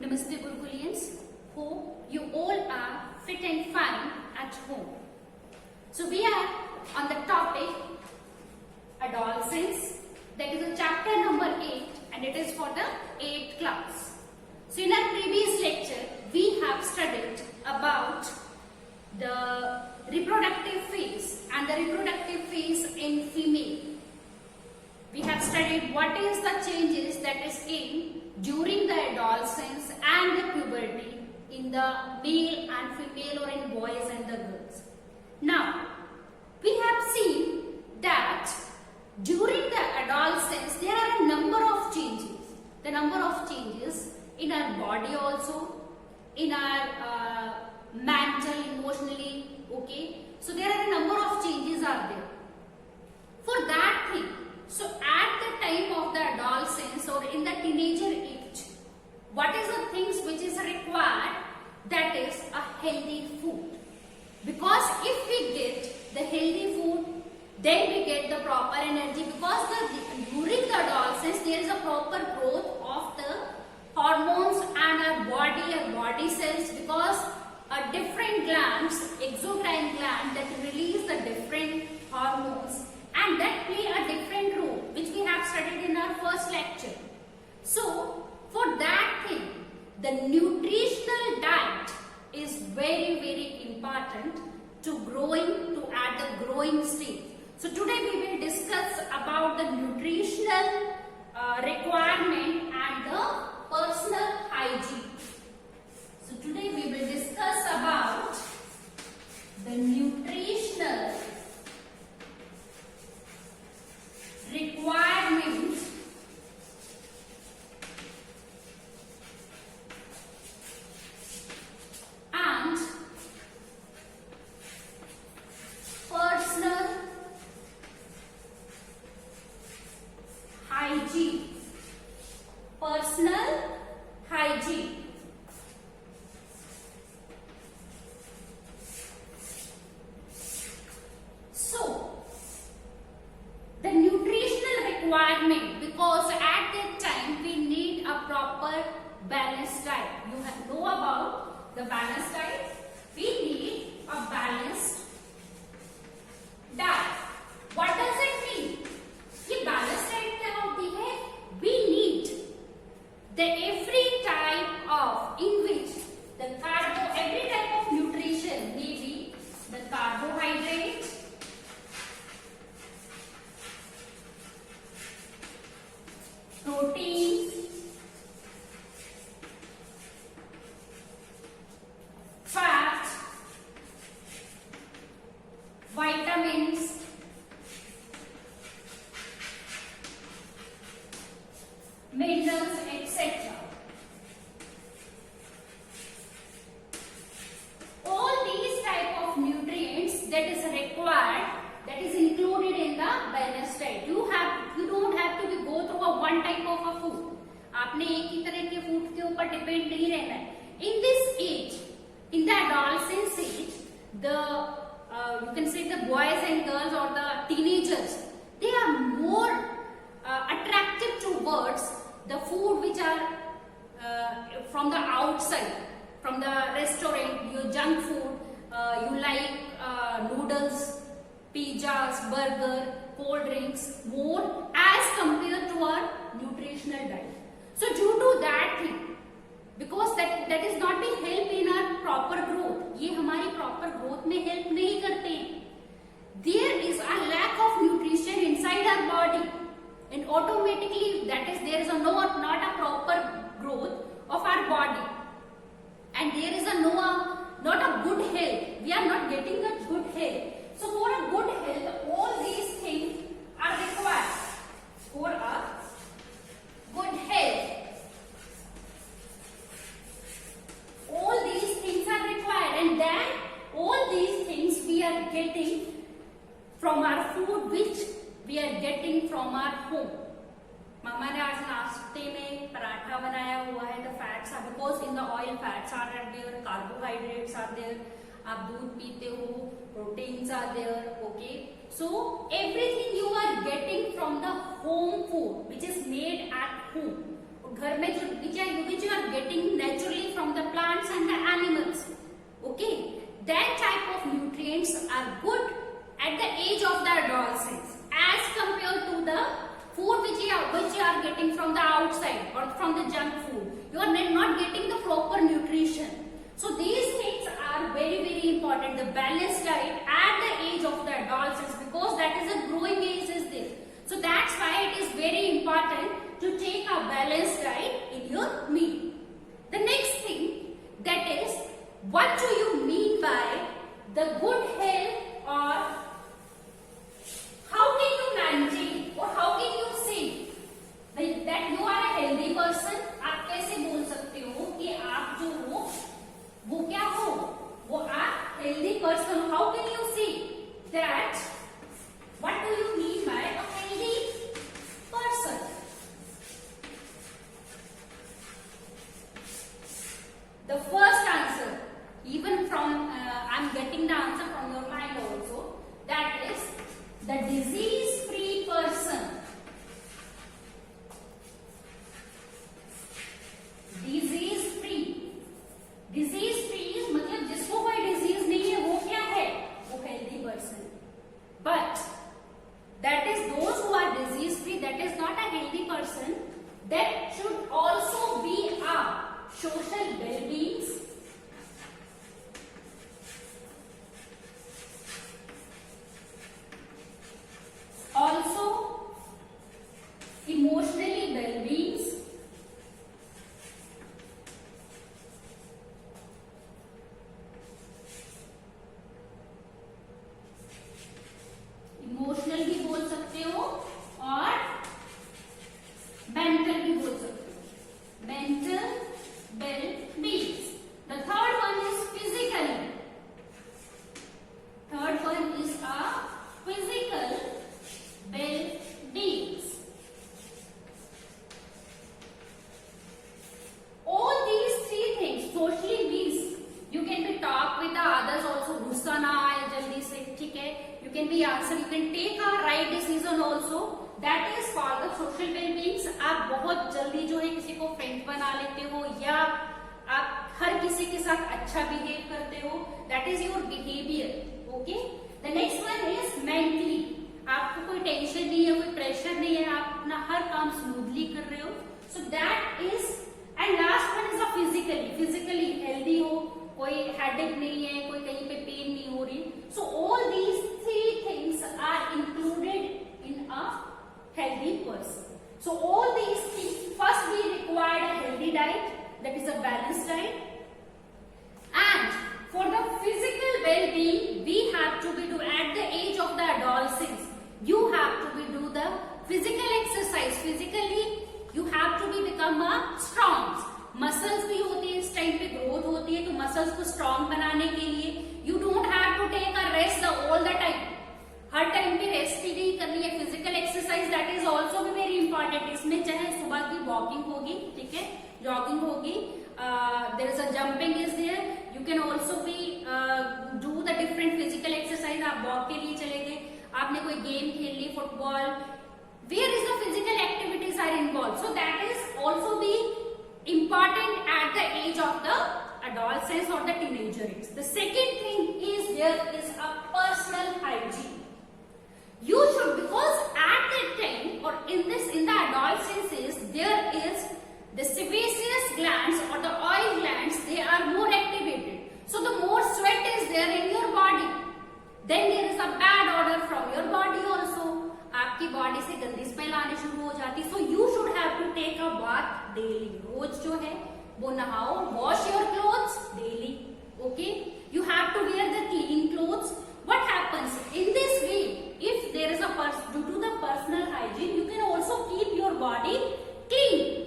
Namaste Gurukulians. Hope you all are fit and fine at home. So we are on the topic adolescence. That is the chapter number 8 and it is for the 8th class. So in our previous lecture we have studied about the reproductive phase and the reproductive phase in female. We have studied what is the changes that is in during the adolescence and the puberty in the male and female or in boys and the girls. Now, we have seen that during the adolescence there are a number of changes. The number of changes in our body also, in our mental, emotionally, okay. So there are a number of changes are there. For that thing, so at the time of the adolescence or in the teenager age, what is the things which is required? That is a healthy food. Because if we get the healthy food, then we get the proper energy, because during the adolescence there is a proper growth of the hormones and our body cells, because different glands, exocrine gland, that release the different hormones and that play a different role, which we have studied in our first lecture. So for that thing, the nutritional diet is very important to at the growing stage. So today we will discuss about the nutritional requirement and the personal hygiene. So today we will discuss about the nutritional requirements and personal hygiene. Personal hygiene. So, the nutritional requirement, because at that time we need a proper balanced diet. You know about the balanced diet. We need a balanced diet. What does it mean? ये balanced diet क्या होती है? We need the every type of in which every type of nutrition, maybe the carbohydrate, protein, fat, vitamins, minerals, etc. All these type of nutrients that is required, that is included in the balanced diet. You don't have to go through a one type of a food. आपने एक ही तरह के food के ऊपर depend नहीं रहना है. In this age, in the adolescence age, you can say the boys and girls or the teenagers, they are more attractive towards the food which are from the outside, from the restaurant, your junk food, you like noodles, pizzas, burger, cold drinks more as compared to our nutritional diet. So due to that thing, because that is not being help in our proper growth, ये हमारी proper growth में help नहीं करते हैं. There is a lack of nutrition inside our body, and automatically there is not a proper growth of our body, and there is not a good health. We are not getting a good health. So for a good health, all these things are required. For a good health, all these things are required, and then all these things we are getting from our food, which we are getting from our home. मामा ने आज नाश्ते में पराठा बनाया हुआ है. The fats are, because in the oil fats are there, carbohydrates are there. आप दूध पीते हो, proteins are there, okay. So everything you are getting from the home food, which is made at home. घर में जो which you are getting you are not getting the proper nutrition. So these things are very important. The balanced diet at the age of the adolescence, because that is a growing age is there. So that's why it is very important to take a balanced diet in your meal. The next thing, that is, what do you mean by the good health, or how can you maintain or how can you say that you are a healthy person? आप कैसे बोल सकते हो कि आप जो हो वो क्या हो, वो आप healthy person. How can you say that? What do you mean by a healthy person? The first answer, even from I'm getting the answer from your mind also, that is the disease-free person. Disease free मतलब जिसको कोई disease नहीं है वो क्या है, वो healthy person. But that is those who are disease free, that is not a healthy person. That should also be a social wellbeings, also emotionally well-beings, emotional भी बोल सकते हो और मेंटल भी बोल सकते हो, mental well-beings. The third one is physically. Third one is a physical well-beings. All these three things socially means you can be talk with the others also, गुस्सा ना आए जल्दी से, ठीक है. You can be answer, you can take a right decision also. That is called the social well-beings. आप बहुत जल्दी जो है किसी को फ्रेंड बना लेते हो, या आप हर किसी के साथ अच्छा बिहेव करते हो. That is your behavior. Okay. The next one is mentally. आपको कोई टेंशन नहीं है, कोई प्रेशर नहीं है, आप अपना हर काम स्मूथली कर रहे हो. So that is, and last one is a physically. Physically healthy हो, कोई हेडेक नहीं है, कोई कहीं पे पेन नहीं हो रही. So all these three things are included in a healthy person. So all these things, first we required a healthy diet, that is a balanced diet. And for the physical well-being, we have to be do at the age of the adolescence. You have to be do the physical exercise. Physically, you have to be become a strong. Muscles भी होती है, इस time पे growth होती है, तो muscles को strong बनाने के लिए you don't have to take a rest all the time. Her time पे रेस्ट ही नहीं करनी है. Physical exercise that is also भी वेरी इंपॉर्टेंट. इसमें चाहे सुबह की वॉकिंग होगी, ठीक है, जॉगिंग होगी, there is a jumping is there. You can also be do the different physical exercise. आप वॉक के लिए चले गए, आपने कोई गेम खेल ली, football, where is the physical activities are involved. So that is also be important at the age of the adolescence or the teenager age. The second thing is there is a personal hygiene. You should, because at that time or in the adolescence there is the sebaceous glands or the oil glands, they are more activated. So the more sweat is there in your body, then there is a bad odor from your body also. आपकी body से गंदी smell आने शुरू हो जाती. So you should have to take a bath daily. रोज जो है वो नहाओ. Wash your clothes daily. Okay, you have to wear the clean clothes. What happens in this way, if there is a due to the personal hygiene, you can also keep your body clean.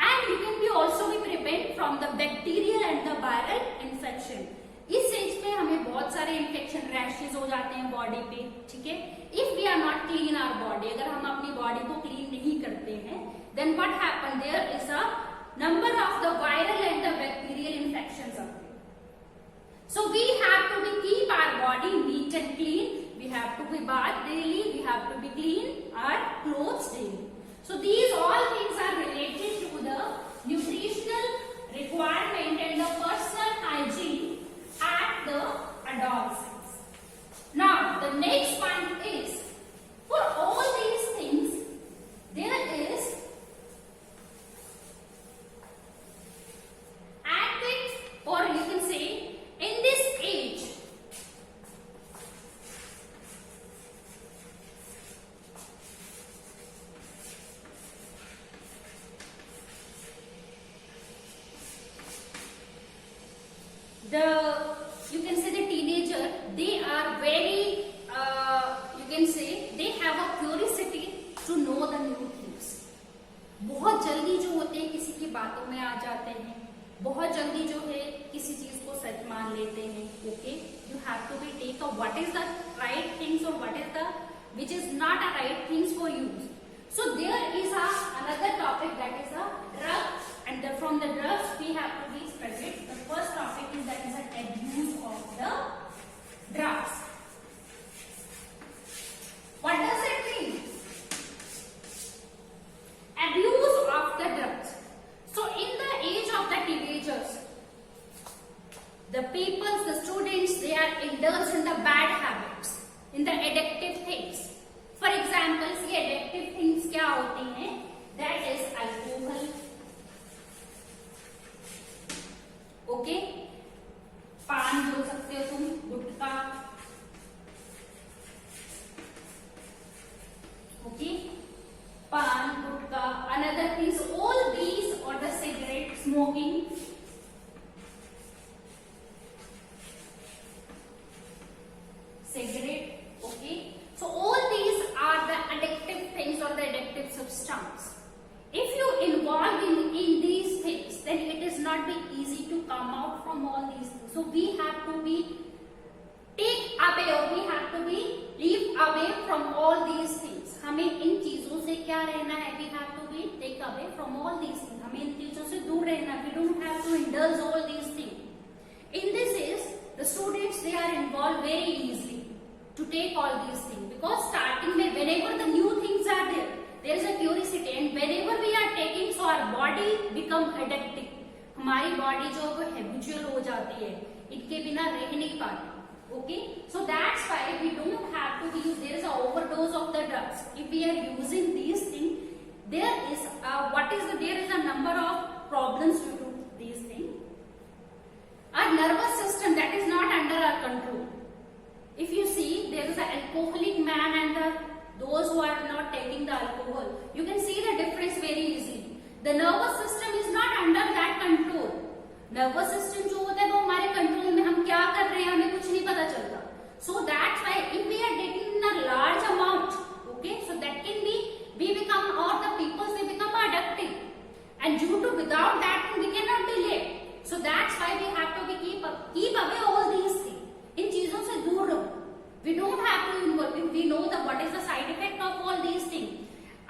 And you can be also be prevented from the bacterial and the viral infection. इस as पे हमें बहुत सारे infection, rashes हो जाते हैं body पे, ठीक है. If we are not clean our body, अगर हम अपनी बॉडी को क्लीन नहीं करते हैं, then what happen, there is a number of the viral and the bacterial infections are there. So we have to be keep our body neat and clean. We have to be bath daily. We have to be clean our clothes daily. So these all things are related to the nutritional requirement and the personal hygiene at the adolescence. Now the next point is, for all these things there is the, you can say the teenager, they are very, you can say they have a curiosity to know the new things. बहुत जल्दी जो होते हैं किसी की बातों में आ जाते हैं, बहुत जल्दी जो है किसी चीज को सच मान लेते हैं. Okay, you have to be take a what is the right things और what is the which is not a right things for use. So there is another topic, that is a drug, and from the drugs we have to be studied. The first topic is that is the abuse of the drugs. What does it mean? Abuse of the drugs. So in the age of the teenagers, the people, the students, they are indulged in the bad habits, in the addictive things. For example, ये addictive things क्या होती हैं? That is alcohol. Okay? पान बोल सकते हो तुम, गुटखा. Okay? पान, गुटखा, another things, all these, or the cigarette smoking. Cigarette. Okay, so all these are the addictive things or the addictive substance. If you involve in these things, then it is not be easy to come out from all these things. So we have to be take away, or we have to be leave away from all these things. हमें इन चीजों से क्या रहना है? We have to be take away from all these things. हमें इन चीजों से दूर रहना. We don't have to indulge all these things. In this is the students, they are involved very easily to take all these things, because starting में whenever the new things are there is a curiosity, and whenever we are taking, so our body become addictive. हमारी body जो है वो habitual हो जाती है, इनके बिना रह नहीं पाती. Okay, so that's why we don't have to use. There is a overdose of the drugs. If we are using these things, there is there is a number of problems due to these things. Our nervous system, that is not under our control. If you see, there is an alcoholic man and those who are not taking the alcohol, you can see the difference very easily. The nervous system is not under that control. Nervous system जो होता है वो हमारे control में, हम क्या कर रहे हैं हमें कुछ नहीं पता चलता. So that's why if we are taking in a large amount, okay, so that can be, we become, or the people, they become addictive, and due to without that we cannot be live. So that's why we have to be keep away all these things. इन चीजों से दूर रहो. We don't have to involve. We know that what is the side effect of all these things.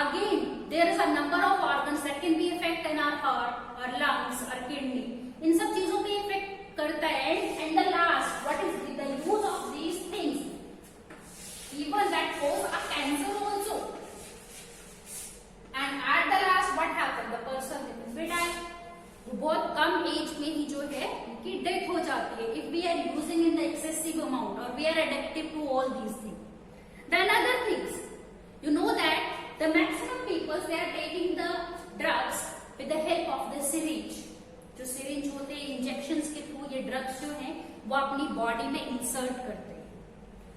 Again, there is a number of organs that can be affect in our heart, our lungs, our kidney. इन सब चीजों पे effect करता है. And the last, what is the use of these things? Even that cause a cancer also. And at the last, what happened? The person will die. वो बहुत कम as में ही जो है उनकी डेथ हो जाती है. If we are using in the excessive amount, और we are addictive to all these things. The another things, you know that the maximum peoples, they are taking the drugs with the help of the syringe. जो syringe होते हैं, injections के through ये drugs जो हैं वो अपनी body में इंसर्ट करते हैं.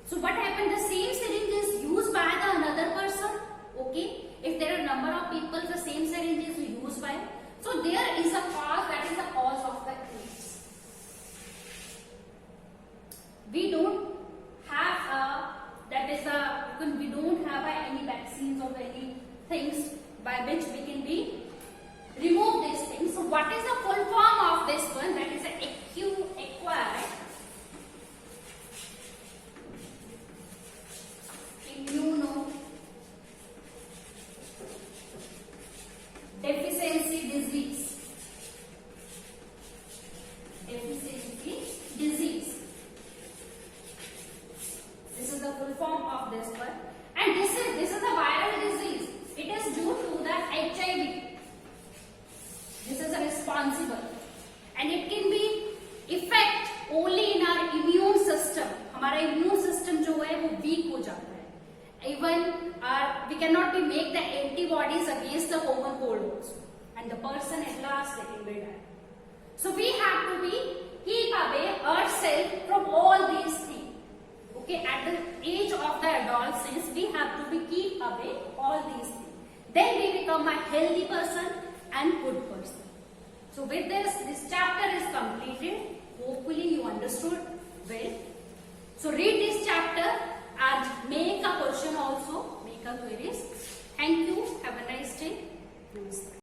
So what happened, the same syringe is used by the another person. Okay, if there are number of people, the same syringe is used by. So there is a cause, that is the cause of the AIDS. We don't have we don't have any vaccines or any things by which we can be remove these things. So what is the full form of this one? That is acquired immunodeficiency disease. This is the full form of this one, and this is a viral disease. It is due to the HIV. This is responsible, and it can be effect only in our immune system. हमारा immune system जो है वो weak हो जाता है. Even we cannot be make the antibodies against the common cold also, and the person at last will die. So we have to be keep away ourselves from all these things. Okay, at the age of the adolescence, we have to be keep away all these things. Then we become a healthy person and good person. So with this chapter is completed.